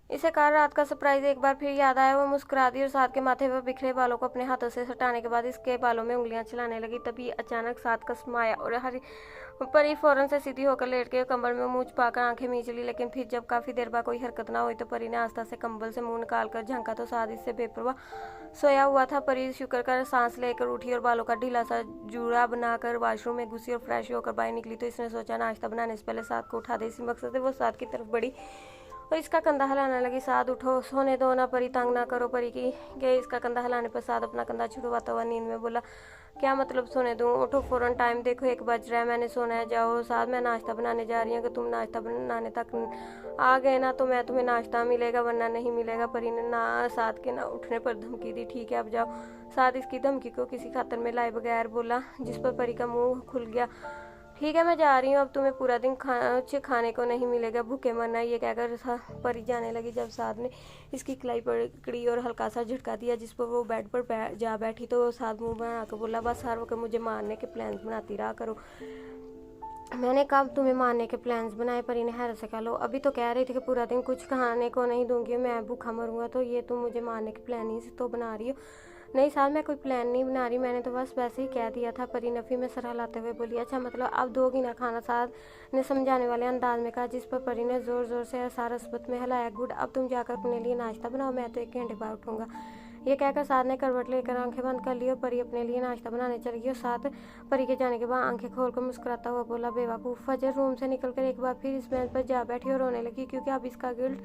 इसे कहा रात का सरप्राइज एक बार फिर याद आया। वो मुस्कुरा दी और साद के माथे पर बिखरे बालों को अपने हाथों से हटाने के बाद इसके बालों में उंगलियां चलाने लगी। तभी अचानक साद का समाया और हरी परी फौरन से सीधी होकर लेट गई, कंबल में मुंह छुपाकर आंखें मींच ली। लेकिन फिर जब काफी देर बाद कोई हरकत ना हुई तो परी ने आस्था से कंबल से मुंह निकाल कर झांका तो साद इससे बेपरवाह सोया हुआ था। परी शुक्र कर सांस लेकर उठी और बालों का ढीला सा जूड़ा बनाकर वॉशरूम में घुसी और फ्रेश होकर बाहर निकली तो इसने सोचा नाश्ता बनाने से पहले साद को उठा दे। इसी मकसद से वो साद की तरफ बढ़ी और इसका कंधा हिलाने लगी। साद उठो, सोने दो ना परी, तंग ना करो परी की गए। इसका कंधा हिलाने पर साद अपना कंधा छुड़वाता हुआ नींद में बोला, क्या मतलब सोने दूं? उठो फौरन, टाइम देखो 1 बज रहा है, मैंने सोना है। जाओ साद, मैं नाश्ता बनाने जा रही हूँ। अगर तुम नाश्ता बनाने तक आ गए ना तो मैं तुम्हें नाश्ता मिलेगा वरना नहीं मिलेगा। परी ने ना साद के ना उठने पर धमकी दी। ठीक है अब जाओ। साद इसकी धमकी को किसी खातर में लाए बगैर बोला, जिस पर परी का मुंह खुल गया। ठीक है मैं जा रही हूँ, अब तुम्हें पूरा दिन कुछ खाने को नहीं मिलेगा, भूखे मरना। ये कहकर परी जाने लगी जब साद ने इसकी कलाई पकड़ी और हल्का सा झटका दिया, जिस पर वो बेड पर जा बैठी तो साद मुंह बनाकर बोला, बस हर वक्त मुझे मारने के प्लान्स बनाती रहा करो। मैंने कब तुम्हें मारने के प्लान्स बनाए? परी ने हैरत से कहा, लो अभी तो कह रही थी कि पूरा दिन कुछ खाने को नहीं दूंगी, मैं भूखा मरूंगा, तो ये तुम मुझे मारने के प्लान ही तो बना रही हो। नहीं साहब, मैं कोई प्लान नहीं बना रही, मैंने तो बस वैसे ही कह दिया था। परी नफ़ी में सर हिलाते हुए बोली, अच्छा मतलब अब दोगी ना खाना? साहब ने समझाने वाले अंदाज में कहा, जिस पर परी ने ज़ोर ज़ोर से सारस्वत में हिलाया। गुड, अब तुम जाकर अपने लिए नाश्ता बनाओ, मैं तो 1 घंटे बाद उठूंगा। ये कहकर साद ने करवट लेकर आंखें बंद कर ली और परी अपने लिए नाश्ता बनाने चली गई। और साद परी के जाने के बाद आंखें खोलकर मुस्कुराता हुआ बोला, बेवकूफ़। फजर रूम से निकलकर एक बार फिर इस बेंच पर जा बैठी और रोने लगी, क्योंकि अब इसका गिल्ट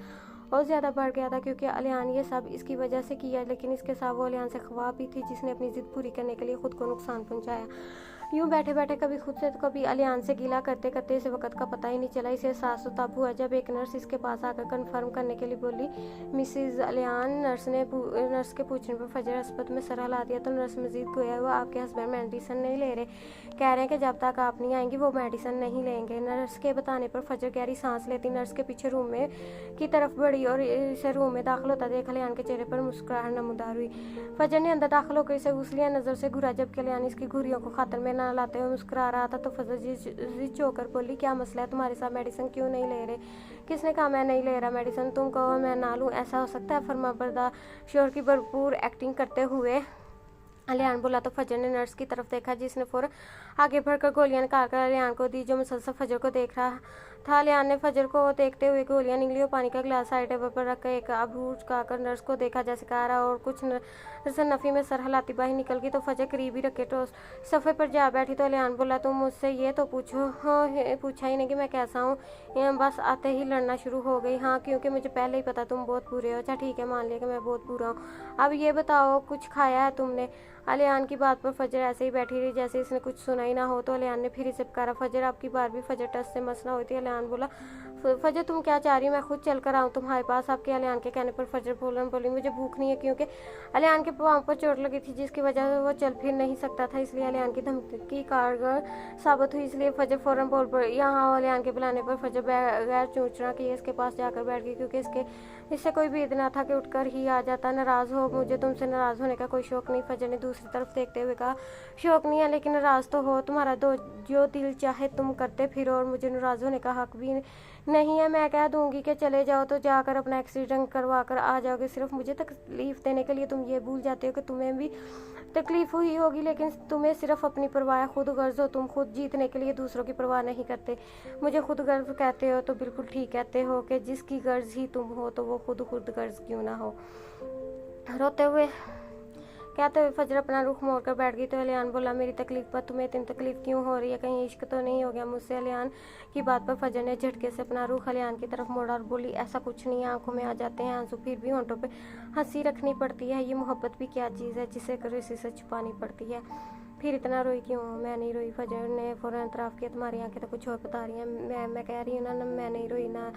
और ज़्यादा बढ़ गया था, क्योंकि अलियान ये सब इसकी वजह से किया, लेकिन इसके साथ वो अलियान से ख्वाब भी थी जिसने अपनी जिद पूरी करने के लिए खुद को नुकसान पहुंचाया। यूं बैठे बैठे कभी खुद से तो कभी अलियान से गिला करते करते इसे वक्त का पता ही नहीं चला। इसे एहसास तो तब हुआ जब एक नर्स इसके पास आकर कंफर्म करने के लिए बोली, मिसेज अलियान। नर्स के पूछने पर फजर अस्पत में सर हिला दिया तो नर्स मजीद गोया हुआ, आपके हस्बैंड मेडिसिन नहीं ले रहे, कह रहे हैं कि जब तक आप नहीं आएंगी वो मेडिसिन नहीं लेंगे। नर्स के बताने पर फजर गहरी सांस लेती नर्स के पीछे रूम में की तरफ बढ़ी और इसे रूम में दाखिल होता देख अलियान के चेहरे पर मुस्कुराहट नमूदार हुई। फजर ने अंदर दाखिल होकर इसे घूस लिया, नजर से घूरा जबकि अलियान इसकी घुरियों को खातर में न लाते हुए मुस्कुरा रहा था। तो फजर जिद होकर बोली, क्या मसला है तुम्हारे साथ, मेडिसिन क्यों नहीं ले रहे? किसने कहा मैं नहीं ले रहा मेडिसिन? तुम कहो मैं ना लूँ, ऐसा हो सकता है? फरमाबरदार शोर की भरपूर एक्टिंग करते हुए अलियान बोला। तो फजर ने नर्स की तरफ देखा, जिसने फौरन आगे बढ़कर गोलियां निकालकर अलियान को दी, जो मुसलसल फजर को देख रहा था। अलियान ने फजर को देखते हुए गोलियां निकली और पानी का गिलास साइड टेबल पर रखकर एक आबरू चुकाकर नर्स को देखा जैसे कह रहा और कुछ नर्स नफ़ी में सर हिलाती बाहर निकल गई। तो फजर करीब ही रखे तो सोफे पर जा बैठी। तो अलियान बोला, तुम मुझसे ये तो पूछो, हाँ पूछा ही नहीं कि मैं कैसा हूँ, बस आते ही लड़ना शुरू हो गई। हाँ क्योंकि मुझे पहले ही पता तुम बहुत बुरे हो। अच्छा ठीक है, मान लिया कि मैं बहुत बुरा हूँ। अब ये बताओ कुछ खाया है तुमने? अलियान की बात पर फजर ऐसे ही बैठी रही जैसे इसने कुछ सुना ही ना हो। तो अलियान ने फिर इसे पुकारा, फजर। आपकी बार भी फजर टस से मसना हुई थी। अलियान बोला, फजर तुम क्या चाह रही हो, मैं खुद चल कर आऊँ तुम्हारे पास? आपके अलियान के कहने पर फजर बोली, मुझे भूख नहीं है, क्योंकि अलियान के पाँव पर चोट लगी थी जिसकी वजह से वो चल फिर नहीं सकता था, इसलिए अलियान की धमकी कारगर साबित हुई। इसलिए फजर फौरन बोल पड़ी, यहाँ अलियान के बुलाने पर फजर बगैर चूचना किए इसके पास जाकर बैठ गई, क्योंकि इससे कोई भी इतना था कि उठकर ही आ जाता। नाराज़ हो? मुझे तुमसे नाराज़ होने का कोई शौक नहीं। फजर ने दूसरी तरफ देखते हुए कहा, शौक नहीं है लेकिन नाराज़ तो हो। तुम्हारा जो दिल चाहे तुम करते फिरो और मुझे नाराज़ होने का हक भी नहीं है। मैं कह दूंगी कि चले जाओ तो जाकर अपना एक्सीडेंट करवा कर आ जाओगे। सिर्फ मुझे तकलीफ देने के लिए तुम ये भूल जाते हो कि तुम्हें भी तकलीफ हुई होगी, लेकिन तुम्हें सिर्फ अपनी परवाह खुद गर्ज हो। तुम खुद जीतने के लिए दूसरों की परवाह नहीं करते। मुझे खुद गर्ज कहते हो तो बिल्कुल ठीक कहते हो कि जिसकी गर्ज ही तुम हो तो वो खुद गर्ज क्यों ना हो। रोते हुए कहते हुए फजर अपना रुख मोड़ कर बैठ गई। तो अलियान बोला, मेरी तकलीफ पर तुम्हें इतनी तकलीफ क्यों हो रही है, कहीं इश्क तो नहीं हो गया मुझसे? अलियान की बात पर फजर ने झटके से अपना रुख अलियान की तरफ मोड़ा और बोली, ऐसा कुछ नहीं है, आंखों में आ जाते हैं आंसू, फिर भी होंठों पे हंसी रखनी पड़ती है। ये मोहब्बत भी क्या चीज़ है जिसे किसी से छुपानी पड़ती है? फिर इतना रोई क्यों? मैं नहीं रोई। फजर ने फौरन एतराफ़ किया, तुम्हारी आंखें तो कुछ और बता रही हैं। मैं कह रही हूँ ना, मैं नहीं रोई ना,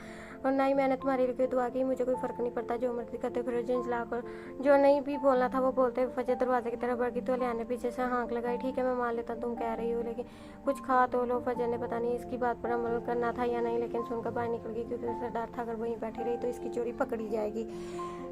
और ना ही मैंने तुम्हारे लिए कोई दुआ की। मुझे कोई फ़र्क नहीं पड़ता, जो मर्जी करते फिर झंझला कर। जो नहीं भी बोलना था वो बोलते हुए फजर दरवाजे की तरफ बढ़ गई। तो अलियान ने पीछे से हाँक लगाई, ठीक है मैं मान लेता तुम कह रही हो, लेकिन कुछ खा तो लो। फजर ने पता नहीं इसकी बात पर अमल करना था या नहीं, लेकिन सुनकर बाहर निकल गई, क्योंकि उसे डर था अगर वहीं बैठी रही तो इसकी चोरी पकड़ी जाएगी।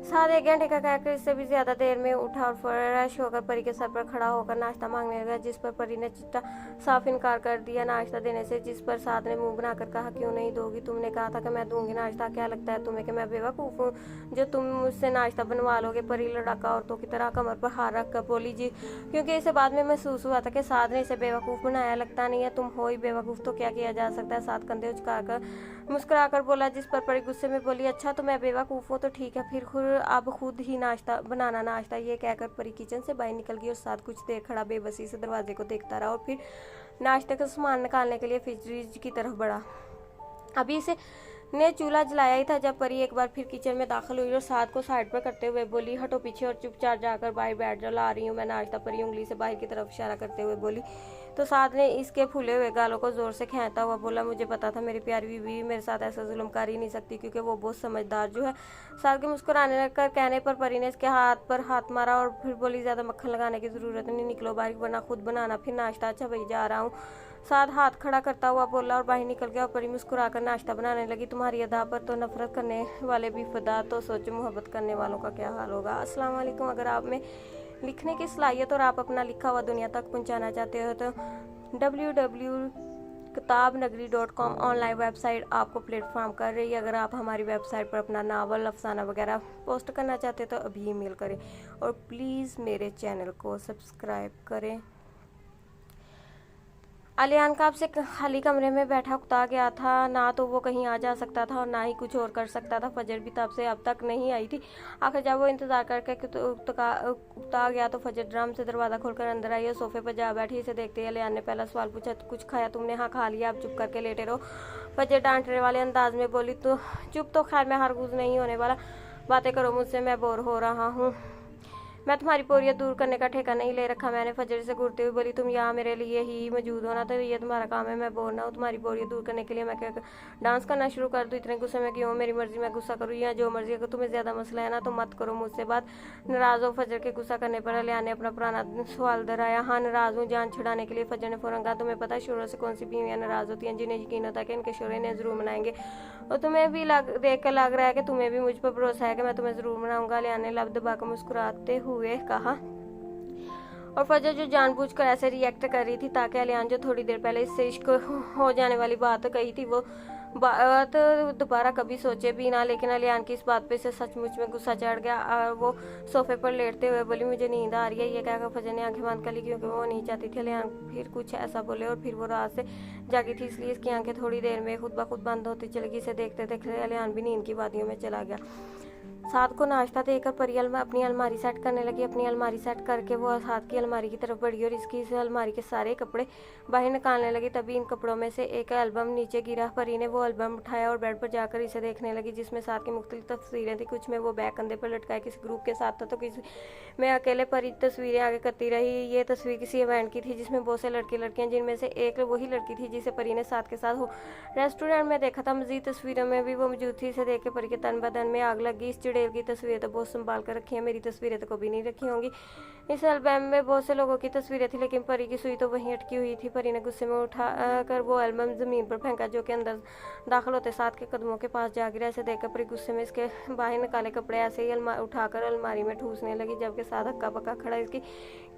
1 घंटे का कहकर इससे भी ज़्यादा देर में उठा और फ्रेश होकर परी के सर पर खड़ा होकर नाश्ता मांगने लगा, जिस पर परी ने चिट्टा साफ इनकार कर दिया नाश्ता देने से, जिस पर साद ने मुंह बनाकर कहा, क्यों नहीं दोगी? तुमने कहा था कि मैं दूंगी नाश्ता, क्या लगता है तुम्हें कि मैं बेवकूफ़ हूँ जो तुम मुझसे नाश्ता बनवा लोगे? परी लड़ाका औरतों की तरह कमर पर हाथ रख कर बोली। जी, क्योंकि इसे बाद में महसूस हुआ था कि साद ने इसे बेवकूफ़ बनाया। लगता नहीं है तुम हो ही बेवकूफ़, तो क्या किया जा सकता है? साद कंधे उचकाकर मुस्कुराकर बोला, जिस पर परी गुस्से में बोली, अच्छा तो मैं बेवकूफ़ हूँ तो ठीक है, फिर अब खुद ही नाश्ता बनाना नाश्ता। ये कहकर परी किचन से बाहर निकल गई और साद कुछ देर खड़ा बेबसी से दरवाजे को देखता रहा और फिर नाश्ते का सामान निकालने के लिए फ्रिज की तरफ बढ़ा। अभी इसे ने चूल्हा जलाया ही था जब परी एक बार फिर किचन में दाखिल हुई और साद को साइड पर करते हुए बोली, हटो पीछे और चुपचाप जाकर बाहर बैठ जाओ, ला रही हूँ मैं नाश्ता। परी उंगली से बाहर की तरफ इशारा करते हुए बोली तो साद ने इसके फूले हुए गालों को जोर से खींचता हुआ बोला, मुझे पता था मेरी प्यारी बीवी मेरे साथ ऐसा जुल्म कर ही नहीं सकती, क्योंकि वो बहुत समझदार जो है। साद के मुस्कुराने लगकर कहने पर परी ने इसके हाथ पर हाथ मारा और फिर बोली, ज़्यादा मक्खन लगाने की ज़रूरत नहीं, निकलो बाहर वरना खुद बनाना फिर नाश्ता। अच्छा भाई जा रहा हूँ, साद हाथ खड़ा करता हुआ बोला और बाहर निकल गया। और परी मुस्कुराकर नाश्ता बनाने लगी। तुम्हारी अदा पर तो नफरत करने वाले भी फिदा, तो सोचो मोहब्बत करने वालों का क्या हाल होगा। अस्सलाम वालेकुम। अगर आप में लिखने की सलाहियत और आप अपना लिखा हुआ दुनिया तक पहुंचाना चाहते हो तो www.kitabnagri.com ऑनलाइन वेबसाइट आपको प्लेटफॉर्म कर रही है। अगर आप हमारी वेबसाइट पर अपना नावल, अफसाना वगैरह पोस्ट करना चाहते तो अभी ईमेल करें और प्लीज़ मेरे चैनल को सब्सक्राइब करें। अलियान काब से खाली कमरे में बैठा उकता गया था। ना तो वो कहीं आ जा सकता था और ना ही कुछ और कर सकता था। फजर भी तब से अब तक नहीं आई थी। आखिर जब वो इंतजार करके उकता गया तो फजर ड्रम से दरवाज़ा खोलकर अंदर आई और सोफे पर जा बैठी। इसे देखते ही अलियान ने पहला सवाल पूछा, कुछ खाया तुमने? हाँ खा लिया, अब चुप करके लेटे रहो। फजर डांटने वाले अंदाज में बोली, तो चुप तो खैर मैं हरगुज नहीं होने वाला, बातें करो मुझसे, मैं बोर हो रहा हूँ। मैं तुम्हारी बोरियत दूर करने का ठेका नहीं ले रखा। मैंने फजर से घूरते हुए बोली, तुम यहाँ मेरे लिए ही मौजूद होना तो ये तुम्हारा काम है, मैं बोर ना हूँ। तुम्हारी बोरियत दूर करने के लिए मैं क्या डांस करना शुरू कर दूँ? इतने गुस्से में क्यों? मेरी मर्जी, मैं गुस्सा करूँ या जो मर्जी। अगर तुम्हें ज़्यादा मसला है ना तो मत करो मुझसे बात। नाराज़ हो फजर के गुस्सा करने पर अलियान ने अपना पुराना सवाल दोहराया। हाँ नाराज़ हूँ, जान छुड़ाने के लिए। फजर ने फ़ौरन कहा, तुम्हें पता है शोरों से कौन सी बीवियाँ नाराज़ होती हैं, जिन्हें यकीन होता है कि इनके शोरे इन्हें ज़रूर मनाएंगे। और तुम्हें भी देख कर लग रहा है कि तुम्हें भी मुझ पर भरोसा है कि मैं तुम्हें ज़रूर मनाऊंगा। अलियान ने लब दबाकर मुस्कुराते हुए कहा। और फजर जो जानबूझकर ऐसे रिएक्ट कर रही थी ताकि अलियान जो थोड़ी देर पहले इससे इश्क हो जाने वाली बात कही थी वो बात दोबारा कभी सोचे भी ना। लेकिन अलियान की इस बात पे से सचमुच में गुस्सा चढ़ गया और वो सोफे पर लेटते हुए बोली, मुझे नींद आ रही है। ये कहकर फजर ने आंखें बंद कर ली क्योंकि वो नहीं चाहती थी अलियान फिर कुछ ऐसा बोले। और फिर वो रात से जागी थी इसलिए इसकी आंखें थोड़ी देर में खुद ब खुद बंद होती चली गई। इसे देखते देखते अलियान भी नींद की वादियों में चला गया। साद को नाश्ता देकर परी अपनी अलमारी सेट करने लगी। अपनी अलमारी सेट करके वो साद की अलमारी की तरफ बढ़ी और इसकी इस अलमारी के सारे कपड़े बाहर निकालने लगी। तभी इन कपड़ों में से एक एल्बम नीचे गिरा। परी ने वो एल्बम उठाया और बेड पर जाकर इसे देखने लगी, जिसमें साद की मुख्तलिफ तस्वीरें थी। कुछ में वो बैग कंधे पर लटकाए किसी ग्रुप के साथ था तो किसी में अकेले। परी तस्वीरें आगे करती रही। ये तस्वीर किसी इवेंट की थी जिसमें बहुत से लड़के लड़कियां, जिनमें से एक वही लड़की थी जिसे परी ने साद के साथ हो रेस्टोरेंट में देखा था। मजीद तस्वीरों में भी वो मौजूद थी। इसे देख के परी के तन बदन में आग लगी। इस चुड़ैल की तस्वीरें तो बहुत संभाल कर रखी है, मेरी तस्वीरें तो कभी नहीं रखी होंगी। इस एल्बम में बहुत से लोगों की तस्वीरें थी लेकिन परी की सुई तो वहीं अटकी हुई थी। परी ने गुस्से में उठा कर वो एल्बम जमीन पर फेंका जो कि अंदर दाखिल होते साथ के कदमों के पास जा गिरा। ऐसे देखकर परी गुस्से में इसके बाहर निकाले कपड़े ऐसे ही उठाकर अलमारी में ठूसने लगी, जबकि साथ हक्का बक्का खड़ा इसकी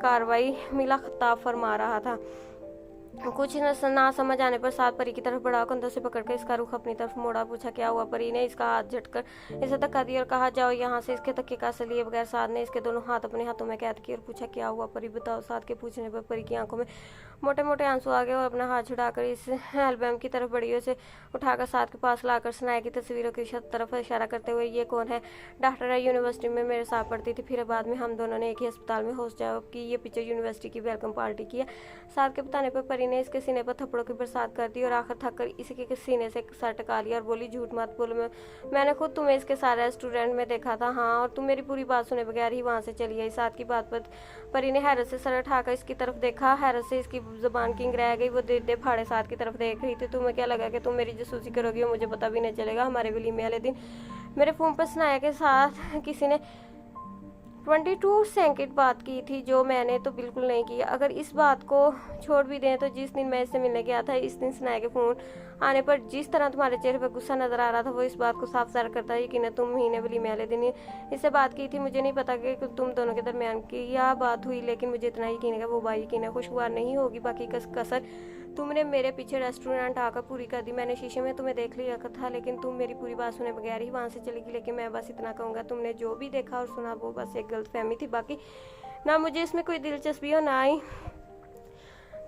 कार्रवाई मिला खिताब फरमा रहा था। कुछ ना समझ आने पर साथ परी की तरफ बढ़ा, कंधों से पकड़कर इसका रुख अपनी तरफ मोड़ा। पूछा क्या हुआ? परी ने इसका हाथ झटकर इसे धक्का दिया और कहा, जाओ यहाँ से। इसके धक्के का असर लिए बगैर साथ ने इसके दोनों हाथ अपने हाथों में कैद किए और पूछा क्या हुआ? परी बताओ। साथ के पूछने पर परी की आंखों में मोटे मोटे आंसू आ गए और अपना हाथ छुड़ाकर इस एल्बम की तरफ बढ़ी। उसे उठाकर साथ के पास लाकर सनाया की तस्वीरों की तरफ इशारा करते हुए, ये कौन है? डॉक्टर है, यूनिवर्सिटी में मेरे साथ पढ़ती थी, फिर बाद में हम दोनों ने एक ही अस्पताल में होस्ट जॉब की। ये पिक्चर यूनिवर्सिटी की वेलकम पार्टी की है। साथ के बताने पर परी ने इसके सीने पर थप्पड़ों की बरसात कर दी और आखिर थक कर इसी के सीने से सर टका लिया और बोली, झूठ मत बोलो, मैंने खुद तुम्हें इसके सारे रेस्टोरेंट में देखा था। हाँ, और तुम मेरी पूरी बात सुने बगैर ही वहाँ से चली आई। साथ की बात पर परी ने हैरत से सर उठाकर इसकी तरफ देखा। हैरत से इसकी जुबान किंग रह गई। वो दे फाड़े साथ की तरफ देख रही थी। तुम्हें क्या लगा कि तुम मेरी जासूसी करोगी और मुझे पता भी नहीं चलेगा? हमारे वलीमे वाले दिन मेरे फ़ोन पर सनाया के साथ किसी ने 22 सेकंड बात की थी, जो मैंने तो बिल्कुल नहीं की। अगर इस बात को छोड़ भी दें तो जिस दिन मैं इससे मिलने गया था इस दिन सनाया के फ़ोन आने पर जिस तरह तुम्हारे चेहरे पर गुस्सा नजर आ रहा था वो इस बात को साफ जाहिर करता है कि न तुम ही ने वलीमे वाले दिन इससे बात की थी। मुझे नहीं पता कि तुम दोनों के दरमियान क्या बात हुई, लेकिन मुझे इतना यकीन है कि वो बाई यकीन है खुशगवार नहीं होगी। बाकी कसर तुमने मेरे पीछे रेस्टोरेंट आकर पूरी कर दी। मैंने शीशे में तुम्हें देख लिया था, लेकिन तुम मेरी पूरी बात सुने बगैर ही वहाँ से चली गई। लेकिन मैं बस इतना कहूँगा, तुमने जो भी देखा और सुना वो बस एक गलतफहमी थी। बाकी ना मुझे इसमें कोई दिलचस्पी हो ना ही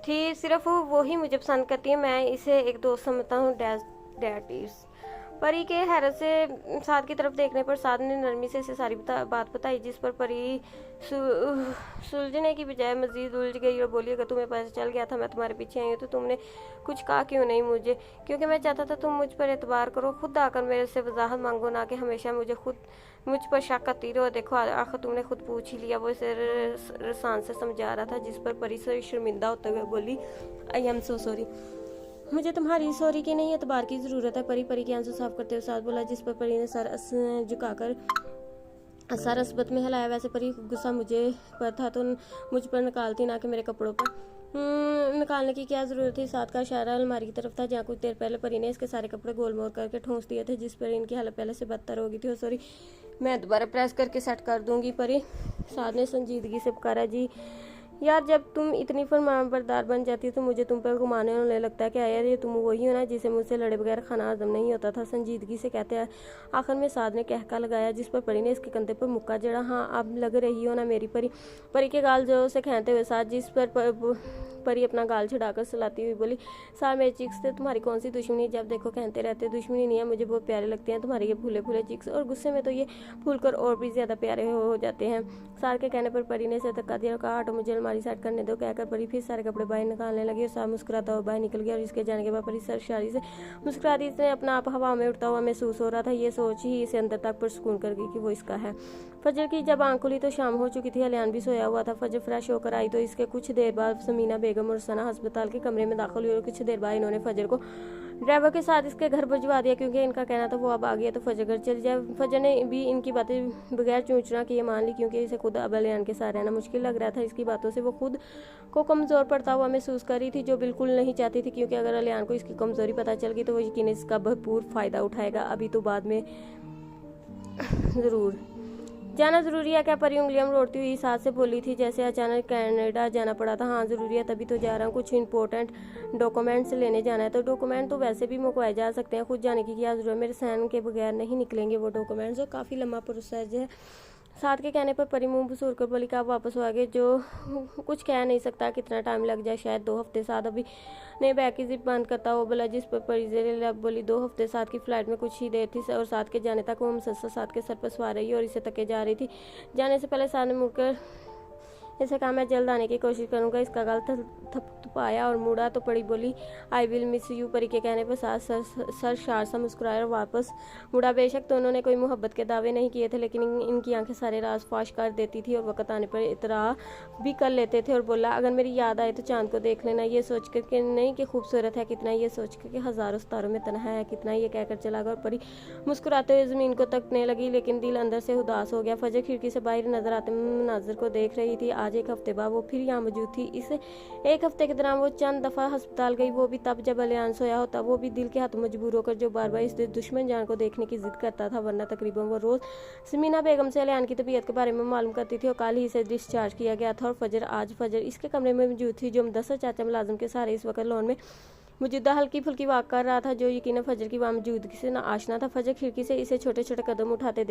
थी, सिर्फ वो ही मुझे पसंद करती है। मैं इसे एक दोस्त समझता हूँ। डैट इज परी के हैरत से साद की तरफ देखने पर साद ने नरमी से इसे सारी बात बताई, जिस पर परी सुलझने की बजाय मजीद उलझ गई और बोली, अगर तुम्हें पता चल गया था मैं तुम्हारे पीछे आई हूँ तो तुमने कुछ कहा क्यों नहीं मुझे? क्योंकि मैं चाहता था तुम मुझ पर एतबार करो, खुद आकर मेरे से वजाहत मांगो, ना कि हमेशा मुझ पर शक करती रहो। देखो आखिर तुमने खुद पूछ ही लिया। वो इसे रसान से समझा रहा था, जिस पर परी से शर्मिंदा होते हुए बोली, आई एम सो सॉरी। मुझे तुम्हारी सॉरी की नहीं एतबार की ज़रूरत है। परी के आंसू साफ करते हुए साथ बोला, जिस पर परी ने सर झुकाकर सर असबत में हिलाया। वैसे परी गुस्सा मुझे पर था तो मुझ पर निकालती, ना कि मेरे कपड़ों पर। निकालने की क्या ज़रूरत थी? साथ का इशारा अलमारी की तरफ था, जहाँ कुछ देर पहले परी ने इसके सारे कपड़े गोल मोल करके ठूंस दिए थे, जिस पर इनकी हालत पहले से बदतर हो गई थी। सॉरी, मैं दोबारा प्रेस करके सेट कर दूंगी। परी साथ ने संजीदगी से पुकारा, जी यार जब तुम इतनी फरमाबरदार बन जाती है तो मुझे तुम पर गुमान होने लगता है कि यार ये तुम वही हो ना जिसे मुझसे लड़े बगैर खाना हजम नहीं होता था। संजीदगी से कहते हैं आखिर में साद ने कहका लगाया, जिस पर परी ने इसके कंधे पर मुक्का जड़ा। हाँ अब लग रही हो ना मेरी परी। परी के गाल जोर से खींचते हुए साद, जिस पर परी अपना गाल छुड़ाकर सलाती हुई बोली, सार मेरे चिक्स से तुम्हारी कौन सी दुश्मनी? जब देखो कहते रहते दुश्मनी नहीं है, मुझे बहुत प्यारे लगते हैं तुम्हारे ये फूले फूले चिक्स, और गुस्से में तो ये फूल कर और भी ज्यादा प्यारे हो जाते हैं। सार के कहने पर परी ने इसे धक्का दिया और कहा, हटो मुझे अलमारी सेट करने दो। कहकर परी फिर सारे कपड़े बाहर निकालने लगी और सार मुस्कुराता हुआ बाहर निकल गया। और इसके जाने के बाद परी सरशारी से मुस्कुरा दी। इसने अपना आप हवा में उड़ता हुआ महसूस हो रहा था। ये सोच ही इसे अंदर तक पुरसकून कर गई कि वो इसका है। फजर की जब आंख खुली तो शाम हो चुकी थी। अलियान भी सोया हुआ था। फजर फ्रेश होकर आई तो इसके कुछ देर बाद समीना बेगम और सना अस्पताल के कमरे में दाखिल हुई और कुछ देर बाद इन्होंने फजर को ड्राइवर के साथ इसके घर भिजवा दिया, क्योंकि इनका कहना था वो अब आ गया तो फजर घर चली जाए। फजर ने भी इनकी बातें बगैर चूचना किए मान ली, क्योंकि इसे खुद अब अलियान के साथ रहना मुश्किल लग रहा था। इसकी बातों से वो खुद को कमज़ोर पड़ता हुआ महसूस कर रही थी, जो बिल्कुल नहीं चाहती थी, क्योंकि अगर अलियान को इसकी कमज़ोरी पता चल गई तो वो यकीन इसका भरपूर फ़ायदा उठाएगा। अभी तो बाद में ज़रूर जाना ज़रूरी है क्या? परी उंगलियां रोड़ती हुई साथ से बोली थी, जैसे अचानक कनाडा जाना पड़ा था। हाँ ज़रूरी है, तभी तो जा रहा हूँ। कुछ इंपॉर्टेंट डॉक्यूमेंट्स लेने जाना है। तो डॉक्यूमेंट तो वैसे भी मंगवाए जा सकते हैं, खुद जाने की क्या ज़रूरत? मेरे साइन के बगैर नहीं निकलेंगे वो डॉक्यूमेंट्स, और काफ़ी लंबा प्रोसेस है। साथ के कहने पर परी मुंह बसूर कर बोली, आप वापस आ गए? जो कुछ कह नहीं सकता कितना टाइम लग जाए, शायद 2 हफ्ते। साथ अभी ने बैग की जिप बंद करता हुआ बोला, जिस पर परी से बोली 2 हफ्ते। साथ की फ्लाइट में कुछ ही देर थी और साथ के जाने तक वो मुसलसल साथ के सर पर सवार रही और इसे तके जा रही थी। जाने से पहले साथ ने मुड़कर इसे कहा, मैं जल्द आने की कोशिश करूंगा। इसका गाल थपथपाया और मुड़ा तो पड़ी बोली, आई विल मिस यू। परी के कहने पर साथ सर शार सा मुस्कुराया और वापस मुड़ा। बेशक तो उन्होंने कोई मोहब्बत के दावे नहीं किए थे, लेकिन इनकी आंखें सारे राज फाश कर देती थी और वक्त आने पर इतरा भी कर लेते थे। और बोला, अगर मेरी याद आए तो चांद को देख लेना, ये सोच कर कि नहीं कि खूबसूरत है कितना, ये सोच कर कि हज़ारों सितारों में तन्हा है कितना, ये कहकर चला गया। और परी मुस्कुराते हुए ज़मीन को तकने लगी, लेकिन दिल अंदर से उदास हो गया। फजर खिड़की से बाहर नजर आते मनाजिर को देख रही थी। आज 1 हफ्ते बाद वो फिर यहाँ मौजूद थी। इस 1 हफ्ते के दौरान वो चंद दफ़ा अस्पताल गई, वो भी तब जब अलियान सोया होता। वो भी दिल के हाथों मजबूर होकर, जो बार बार इस दुश्मन जान को देखने की जिद करता था, वरना तकरीबन वो रोज़ समीना बेगम से अलियान की तबीयत के बारे में मालूम करती थी। और कल ही इसे डिस्चार्ज किया गया था। और आज फजर इसके कमरे में मौजूद थी, जो मुदस्सर चाचा मुलाजिम के सहारे इस वक्त लॉन में मौजूदा हल्की फुल्की वाक कर रहा था, जो यकीन फजर की वहाँ मौजूदगी से ना आशना था। फजर खिड़की से इसे छोटे छोटे कदम उठाते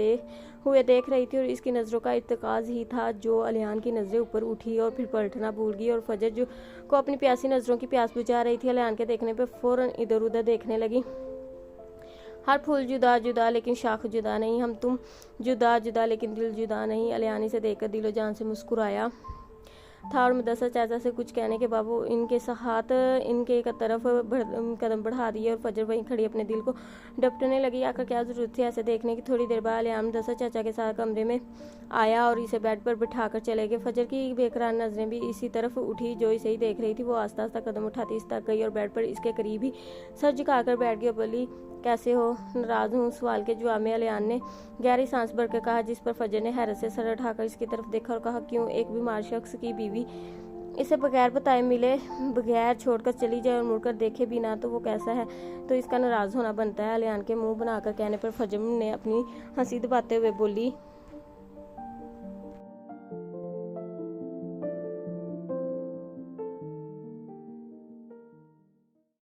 हुए देख रही थी और इसकी नज़रों का इत्तेकाज़ ही था जो अलियान की नज़रें ऊपर उठी और फिर पलटना भूल गई। और फजर जो को अपनी प्यासी नज़रों की प्यास बुझा रही थी, अलियान के देखने पर फ़ौरन इधर उधर देखने लगी। हर फूल जुदा जुदा लेकिन शाख जुदा नहीं, हम तुम जुदा जुदा लेकिन दिल जुदा नहीं। अलियान इसे देखकर दिलो जान से मुस्कुराया था और मुदस्सर चाचा से कुछ कहने के बाद वो इनके हाथ इनके एक तरफ कदम बढ़ा दिए और फजर वहीं खड़ी अपने दिल को डपटने लगी। आकर क्या जरूरत थी ऐसे देखने की? थोड़ी देर बाद अलियान मुदस्सर चाचा के साथ कमरे में आया और इसे बेड पर बिठाकर चले गए। फजर की बेकरार नजरें भी इसी तरफ उठी जो इसे ही देख रही थी। वो आस्ता आस्ता कदम उठाती इस तक गई और बेड पर इसके करीब ही सर झुकाकर बैठ गई और बोली, कैसे हो? नाराज हूँ। सवाल के जवाब में अलियान ने गहरी सांस भरकर कहा, जिस पर फजर ने हैरत से सर उठाकर इसकी तरफ देखा और कहा, क्यों? एक बीमार शख्स की बीवी इसे बगैर बताए मिले, बगैर छोड़कर चली जाए और मुड़कर देखे भी ना तो वो कैसा है, तो इसका नाराज़ होना बनता है। अलियान के मुंह बनाकर कहने पर फजम ने अपनी हंसी दबाते हुए बोली,